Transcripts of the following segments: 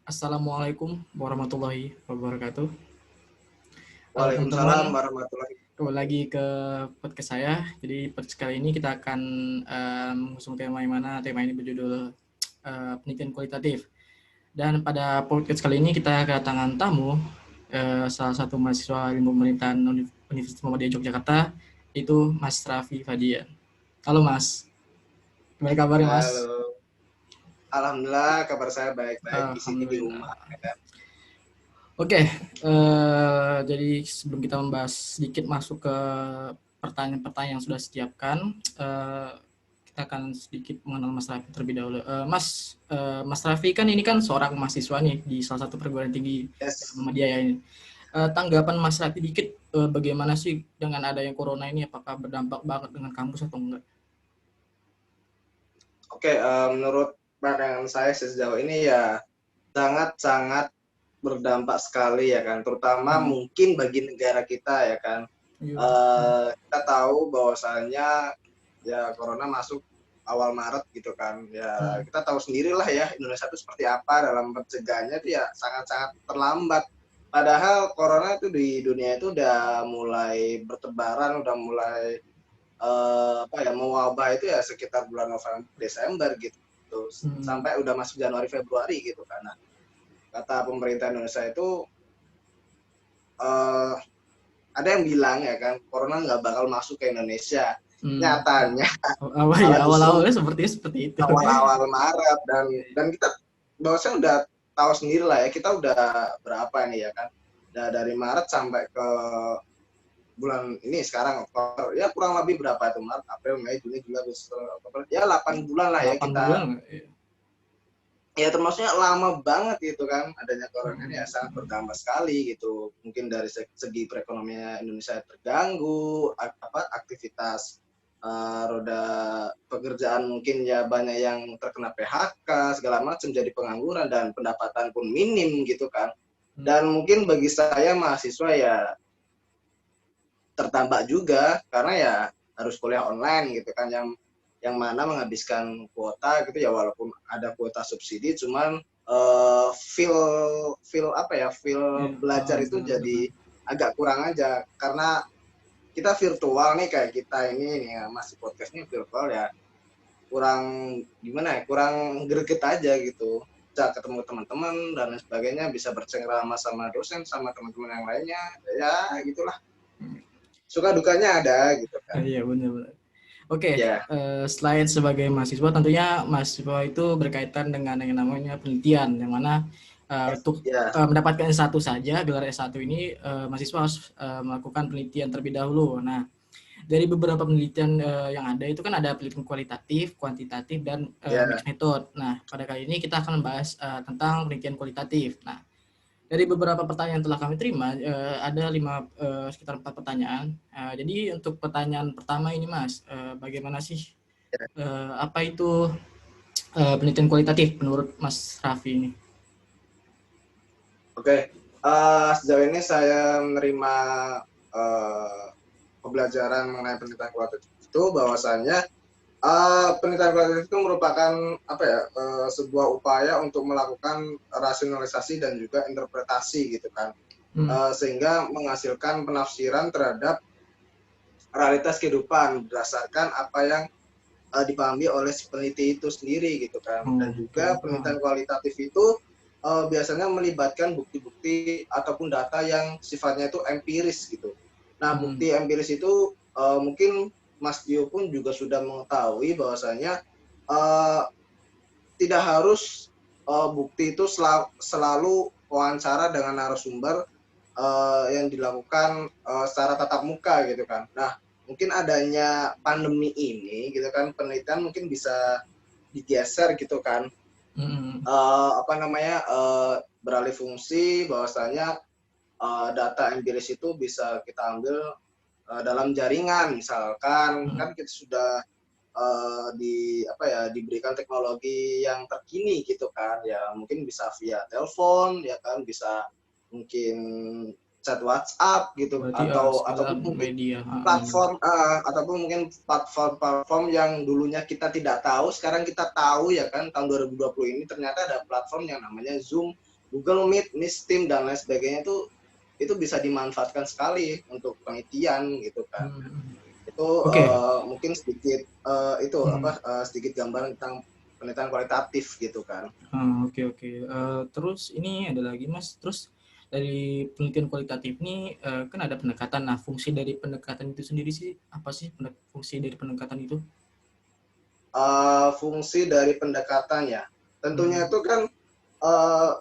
Assalamualaikum warahmatullahi wabarakatuh. Halo Waalaikumsalam teman-teman, warahmatullahi kembali wabarakatuh. lagi ke podcast saya. Jadi podcast kali ini kita akan mengusung tema yang mana tema ini berjudul penelitian kualitatif. Dan pada podcast kali ini kita kedatangan tamu, salah satu mahasiswa ilmu pemerintahan Universitas Muhammadiyah Yogyakarta, itu Mas Raffi Fadian. Halo Mas, gimana kabarnya Mas? Halo. Alhamdulillah kabar saya baik-baik di sini di Alhamdulillah. rumah. Ya kan? Oke, jadi sebelum kita membahas sedikit masuk ke pertanyaan-pertanyaan yang sudah disiapkan, kita akan sedikit mengenal Mas Raffi terlebih dahulu. Mas Raffi kan ini kan seorang mahasiswa nih di salah satu perguruan tinggi Yes. Muhammadiyah ini. Tanggapan Mas Raffi dikit, bagaimana sih dengan adanya corona ini? Apakah berdampak banget dengan kampus atau enggak? Oke, menurut pandangan saya sejauh ini ya sangat-sangat berdampak sekali ya kan, terutama Hmm. mungkin bagi negara kita ya kan. Iya. Kita tahu bahwasanya ya corona masuk awal Maret gitu kan. Ya Hmm. kita tahu sendirilah ya Indonesia itu seperti apa dalam pencegahannya itu ya sangat-sangat terlambat. Padahal corona itu di dunia itu udah mulai bertebaran, udah mulai apa ya mewabah itu ya sekitar bulan November Desember gitu Hmm. sampai udah masuk Januari Februari gitu kan. Nah, kata pemerintah Indonesia itu uh, ada yang bilang ya kan corona nggak bakal masuk ke Indonesia. Hmm. Nyatanya Apa ya malah justru awal-awalnya seperti itu. awal-awal Maret dan kita bahwasanya udah tahu sendiri lah ya kita udah berapa nih ya kan. Udah dari Maret sampai ke bulan ini sekarang Oktober ya kurang lebih berapa itu Maret, April, Mei, Juni, Juli, Agustus, Oktober ya 8 bulan lah ya 8 bulan kita nggak? Iya. ya termasuknya lama banget gitu kan adanya corona ini ya sangat Hmm. berdampak sekali gitu mungkin dari segi perekonomian Indonesia terganggu aktivitas roda pekerjaan mungkin ya banyak yang terkena PHK segala macam jadi pengangguran dan pendapatan pun minim gitu kan Hmm. dan mungkin bagi saya mahasiswa ya terdampak juga karena ya harus kuliah online gitu kan yang mana menghabiskan kuota gitu ya walaupun ada kuota subsidi cuman feel feel apa ya Iya, feel belajar itu benar-benar. jadi agak kurang aja karena kita virtual nih kayak kita ini nih ya, masih podcastnya virtual ya kurang gimana ya kurang greget aja gitu bisa ketemu teman-teman dan lain sebagainya bisa bercengkrama sama dosen sama teman-teman yang lainnya ya gitulah suka dukanya ada gitu kan Iya, benar-benar. Oke, ya selain sebagai mahasiswa, tentunya mahasiswa itu berkaitan dengan yang namanya penelitian, yang mana untuk ya mendapatkan S1 saja, gelar S1 ini mahasiswa harus melakukan penelitian terlebih dahulu. Nah, dari beberapa penelitian yang ada itu kan ada penelitian kualitatif, kuantitatif, dan ya mixed method. Nah, pada kali ini kita akan membahas tentang penelitian kualitatif. Nah, dari beberapa pertanyaan yang telah kami terima, ada sekitar 4 pertanyaan. Jadi untuk pertanyaan pertama ini Mas, bagaimana sih, apa itu penelitian kualitatif menurut Mas Raffi ini? oke. Sejauh ini saya menerima uh, pembelajaran mengenai penelitian kualitatif itu bahwasannya penelitian kualitatif itu merupakan apa ya sebuah upaya untuk melakukan rasionalisasi dan juga interpretasi gitu kan Hmm. sehingga menghasilkan penafsiran terhadap realitas kehidupan berdasarkan apa yang dipahami oleh si peneliti itu sendiri gitu kan dan Oh, oke. juga penelitian kualitatif itu biasanya melibatkan bukti-bukti ataupun data yang sifatnya itu empiris gitu. Nah, Hmm. bukti empiris itu mungkin Mas Dio pun juga sudah mengetahui bahwasanya uh, tidak harus bukti itu selalu wawancara dengan narasumber yang dilakukan secara tatap muka gitu kan. Nah, mungkin adanya pandemi ini gitu kan penelitian mungkin bisa digeser gitu kan Hmm. apa namanya beralih fungsi bahwasanya data empiris itu bisa kita ambil dalam jaringan misalkan Hmm. kan kita sudah di apa ya diberikan teknologi yang terkini gitu kan ya mungkin bisa via telepon ya kan bisa mungkin chat WhatsApp gitu Berarti atau segala ataupun mungkin media. platform ataupun mungkin platform-platform yang dulunya kita tidak tahu sekarang kita tahu ya kan tahun 2020 ini ternyata ada platform yang namanya Zoom Google Meet, Team dan lain sebagainya itu bisa dimanfaatkan sekali untuk penelitian gitu kan. Hmm. Itu Oke. mungkin sedikit Hmm. sedikit gambaran tentang penelitian kualitatif gitu kan. Oke, oke. Terus ini ada lagi Mas, terus dari penelitian kualitatif ini kan ada pendekatan. Nah, fungsi dari pendekatan itu sendiri sih apa sih fungsi dari pendekatan itu? Fungsi dari pendekatannya, tentunya Hmm. itu kan uh,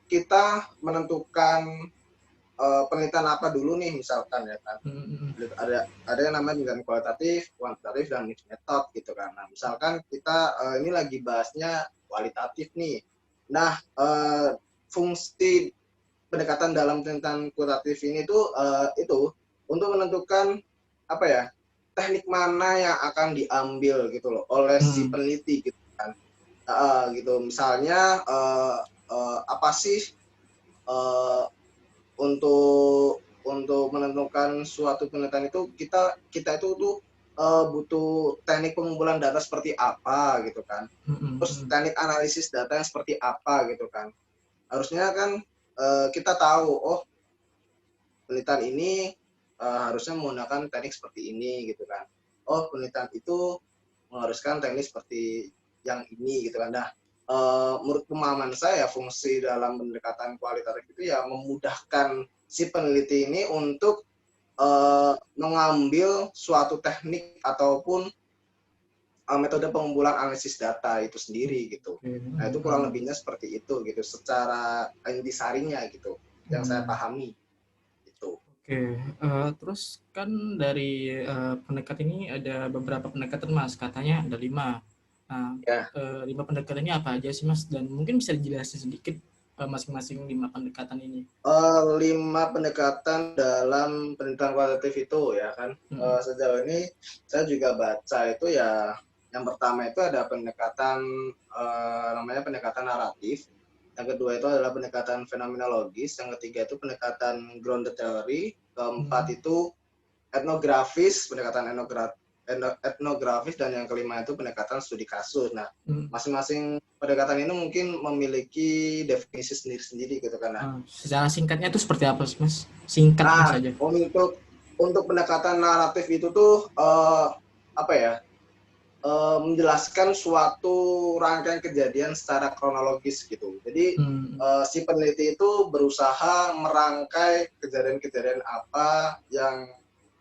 kita menentukan penelitian apa dulu nih misalkan ya kan. Hmm. Hmm. Ada yang namanya penelitian kualitatif, kuantitatif, dan mixed method gitu kan. Nah, misalkan kita ini lagi bahasnya kualitatif nih. Nah, fungsi pendekatan dalam penelitian kualitatif ini tuh itu untuk menentukan apa ya, teknik mana yang akan diambil gitu loh oleh si Hmm. peneliti gitu kan. Gitu. Misalnya apa sih uh, untuk menentukan suatu penelitian itu kita itu tuh butuh teknik pengumpulan data seperti apa gitu kan. Hmm. Hmm. Terus Hmm. teknik analisis data yang seperti apa gitu kan. Harusnya kan kita tahu, oh penelitian ini harusnya menggunakan teknik seperti ini gitu kan. Oh penelitian itu mengharuskan teknik seperti yang ini gitu kan. Nah, menurut pemahaman saya fungsi dalam pendekatan kualitatif itu ya memudahkan si peneliti ini untuk mengambil suatu teknik ataupun metode pengumpulan analisis data itu sendiri gitu. Oke. Nah itu Hmm. kurang Hmm. lebihnya seperti itu gitu, secara intisarinya gitu, yang saya Hmm. pahami gitu. Oke, terus kan dari pendekatan ini ada beberapa pendekatan Mas, katanya ada 5. Nah, Ya, 5 pendekatan ini apa aja sih Mas? Dan mungkin bisa dijelasin sedikit masing-masing 5 pendekatan ini. 5 pendekatan dalam penelitian kualitatif itu ya kan. Hmm. Sejauh ini saya juga baca itu ya, yang pertama itu ada pendekatan namanya pendekatan naratif, yang kedua itu adalah pendekatan fenomenologis, yang ketiga itu pendekatan grounded theory, keempat Hmm. itu etnografis, pendekatan etnografis, dan yang kelima itu pendekatan studi kasus. Nah, Hmm. masing-masing pendekatan ini mungkin memiliki definisi sendiri-sendiri gitu kan. Nah, Secara singkatnya itu seperti apa sih Mas? Singkatnya Nah, saja. untuk pendekatan naratif itu tuh apa ya? Menjelaskan suatu rangkaian kejadian secara kronologis gitu. Jadi Hmm. si peneliti itu berusaha merangkai kejadian-kejadian apa yang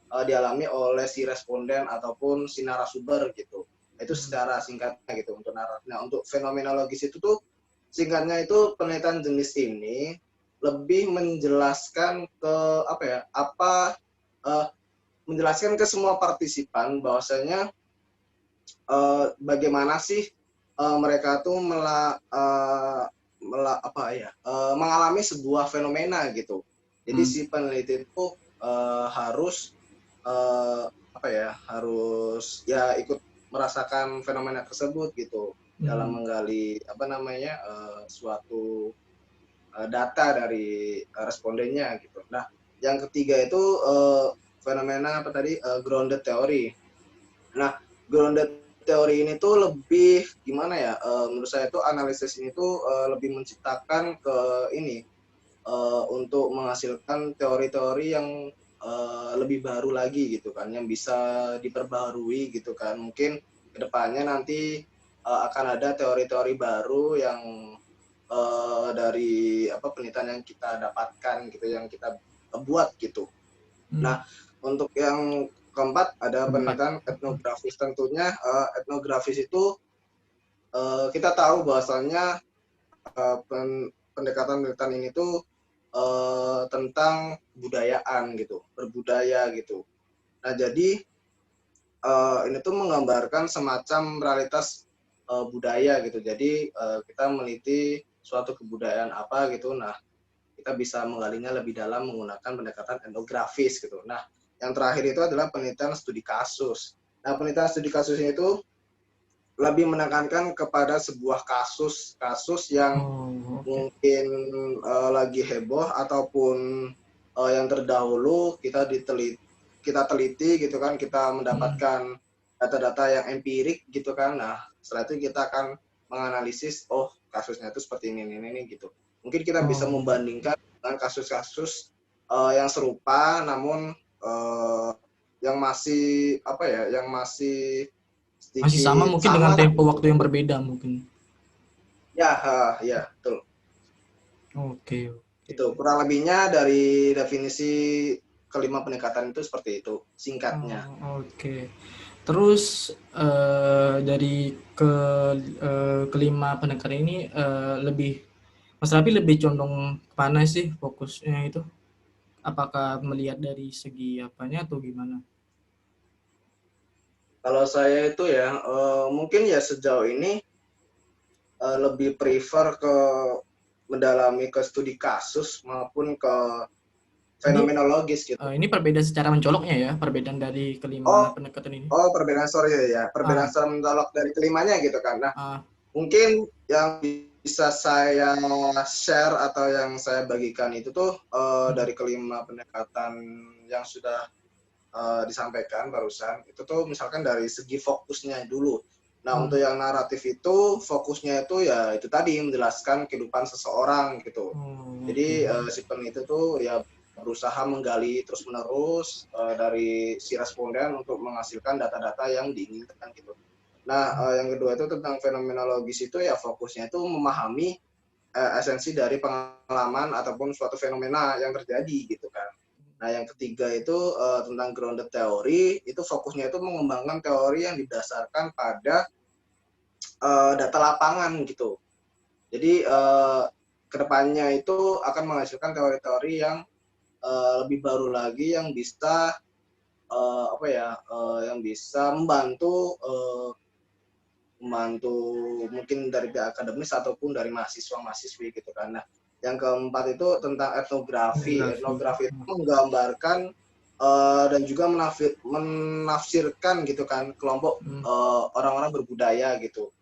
dialami oleh si responden ataupun si narasumber gitu. Itu Hmm. secara singkatnya gitu untuk naratif. Nah, untuk fenomenologis itu tuh singkatnya itu penelitian jenis ini lebih menjelaskan ke apa ya? Uh, menjelaskan ke semua partisipan bahwasanya bagaimana sih mereka tuh mengalami sebuah fenomena gitu. Jadi Hmm. si peneliti itu harus harus ya ikut merasakan fenomena tersebut gitu dalam Hmm. menggali suatu data dari respondennya gitu. Nah, yang ketiga itu fenomena apa tadi grounded theory. Nah, grounded teori ini tuh lebih gimana ya? Menurut saya tuh analisis ini tuh lebih menciptakan ke ini untuk menghasilkan teori-teori yang lebih baru lagi gitu kan, yang bisa diperbaharui gitu kan. Mungkin kedepannya nanti akan ada teori-teori baru yang dari penelitian yang kita dapatkan gitu, yang kita buat gitu. Hmm. Nah, untuk yang keempat ada Keempat. penelitian etnografis. Tentunya etnografis itu kita tahu bahwasannya pendekatan penelitian ini tuh tentang budayaan gitu, berbudaya gitu. Nah, jadi ini tuh menggambarkan semacam realitas budaya gitu. Jadi kita meneliti suatu kebudayaan apa gitu. Nah, kita bisa menggalinya lebih dalam menggunakan pendekatan etnografis gitu. Nah, yang terakhir itu adalah penelitian studi kasus. Nah, penelitian studi kasus itu lebih menekankan kepada sebuah kasus yang Oh, oke. mungkin lagi heboh ataupun yang terdahulu kita teliti gitu kan, kita Hmm. mendapatkan data-data yang empirik gitu kan. Nah, setelah itu kita akan menganalisis, oh kasusnya itu seperti ini gitu. mungkin kita bisa membandingkan dengan kasus-kasus yang serupa, namun yang masih apa ya, yang masih Masih sama sedikit mungkin dengan sama lah. tempo waktu yang berbeda mungkin. Ya, ya, betul. Oke. Itu kurang lebihnya dari definisi kelima pendekatan itu seperti itu, singkatnya. Oke. Terus dari kelima pendekatan ini lebih Mas Rafi lebih condong kemana sih fokusnya itu? Apakah melihat dari segi apanya atau gimana? Kalau saya itu ya, mungkin ya sejauh ini lebih prefer ke mendalami ke studi kasus maupun ke Ini fenomenologis gitu. ini perbedaan secara mencoloknya ya, perbedaan dari kelima Oh, pendekatan ini. perbedaan, sorry ya, perbedaan Ah, secara mencolok dari kelimanya gitu kan. Nah, ah, mungkin yang bisa saya share atau yang saya bagikan itu tuh dari kelima pendekatan yang sudah disampaikan barusan, itu tuh misalkan dari segi fokusnya dulu. Nah, untuk yang naratif itu fokusnya itu ya itu tadi menjelaskan kehidupan seseorang gitu. Jadi oke. si peneliti tuh ya berusaha menggali terus-menerus dari si responden untuk menghasilkan data-data yang diinginkan gitu. Nah, yang kedua itu tentang fenomenologis itu ya fokusnya itu memahami esensi dari pengalaman ataupun suatu fenomena yang terjadi gitu kan. Nah, yang ketiga itu tentang grounded theory, itu fokusnya itu mengembangkan teori yang didasarkan pada data lapangan gitu. Jadi kedepannya itu akan menghasilkan teori-teori yang lebih baru lagi yang bisa apa ya, yang bisa membantu mungkin dari pihak akademis ataupun dari mahasiswa-mahasiswi gitu kan. Nah, yang keempat itu tentang etnografi. Fotografi. Etnografi itu menggambarkan dan juga menafsirkan gitu kan kelompok orang-orang berbudaya gitu.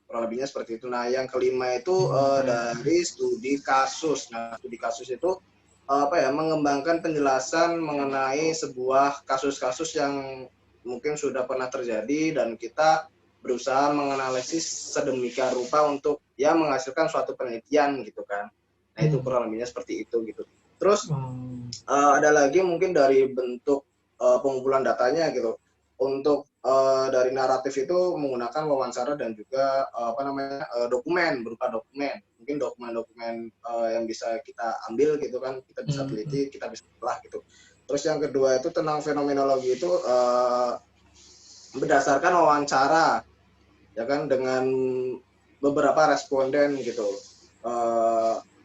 Kurang lebihnya seperti itu. Nah, yang kelima itu dari studi kasus. Nah, studi kasus itu apa ya, mengembangkan penjelasan mengenai sebuah kasus-kasus yang mungkin sudah pernah terjadi dan kita berusaha menganalisis sedemikian rupa untuk ya menghasilkan suatu penelitian gitu kan. Nah, itu kurang lebihnya seperti itu gitu. Terus ada lagi mungkin dari bentuk pengumpulan datanya gitu. Untuk dari naratif itu menggunakan wawancara dan juga apa namanya dokumen, berupa dokumen. Mungkin dokumen-dokumen yang bisa kita ambil gitu kan, kita bisa teliti, kita bisa olah gitu. Terus yang kedua itu tentang fenomenologi itu berdasarkan wawancara ya kan dengan beberapa responden gitu.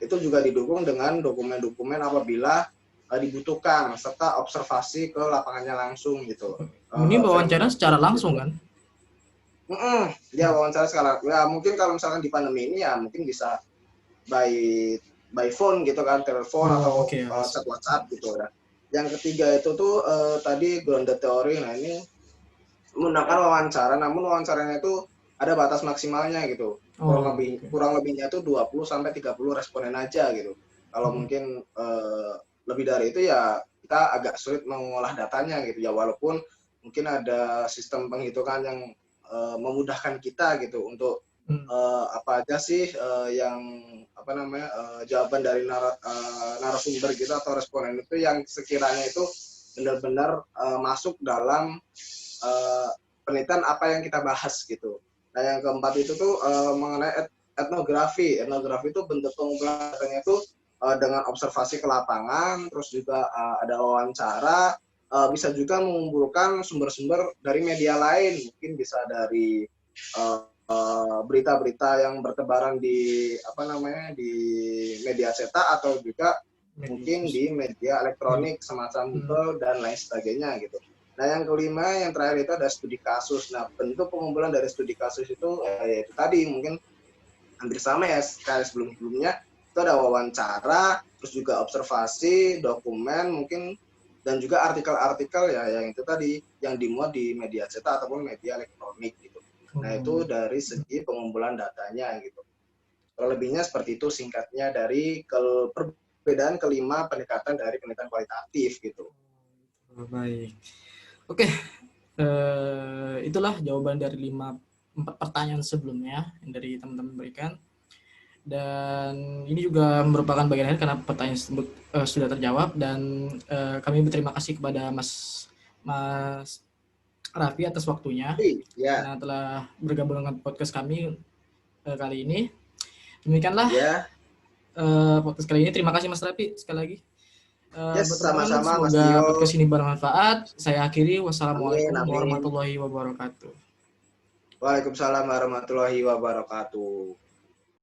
Itu juga didukung dengan dokumen-dokumen apabila dibutuhkan serta observasi ke lapangannya langsung gitu. Ini wawancara Fenomenologi secara langsung itu kan? dia wawancara sekarang ya mungkin kalau misalkan di pandemi ini ya mungkin bisa by phone gitu kan, telepon atau Oke. chat WhatsApp gitu. Nah, yang ketiga itu tuh tadi grounded theory. Nah, ini menggunakan wawancara, namun wawancaranya itu ada batas maksimalnya gitu. Oke. Kurang lebihnya itu 20 sampai 30 responden aja gitu. Kalau mungkin lebih dari itu ya kita agak sulit mengolah datanya gitu ya, walaupun mungkin ada sistem penghitungan yang memudahkan kita gitu untuk apa aja sih yang apa namanya jawaban dari narasumber gitu atau responden itu yang sekiranya itu benar-benar masuk dalam penelitian apa yang kita bahas gitu. Nah, yang keempat itu tuh mengenai etnografi. Etnografi itu bentuk pengumpulan datanya itu dengan observasi ke lapangan, terus juga ada wawancara, bisa juga mengumpulkan sumber-sumber dari media lain, mungkin bisa dari berita-berita yang bertebaran di apa namanya di media cetak atau juga mungkin di media elektronik semacam Google dan lain sebagainya gitu. Nah, yang kelima, yang terakhir itu ada studi kasus. Nah, bentuk pengumpulan dari studi kasus itu itu tadi mungkin hampir sama ya kayak sebelum-sebelumnya. Itu ada wawancara, terus juga observasi, dokumen mungkin, dan juga artikel-artikel ya yang itu tadi yang dimuat di media cetak ataupun media elektronik gitu. Nah, itu dari segi pengumpulan datanya gitu. Lebihnya seperti itu singkatnya dari perbedaan kelima pendekatan dari penelitian kualitatif gitu. Baik. Oke, itulah jawaban dari 4 pertanyaan sebelumnya yang dari teman-teman berikan. Dan ini juga merupakan bagian akhir karena pertanyaan tersebut sudah terjawab, dan kami berterima kasih kepada Mas Raffi atas waktunya Ya, karena telah bergabung dengan podcast kami kali ini. Demikianlah ya, podcast kali ini. Terima kasih Mas Raffi sekali lagi. yes, Buat teman-teman, sama-sama Mas semoga Tio. podcast ini bermanfaat. Saya akhiri. Amin, Wassalamualaikum amin. warahmatullahi wabarakatuh. Waalaikumsalam warahmatullahi wabarakatuh.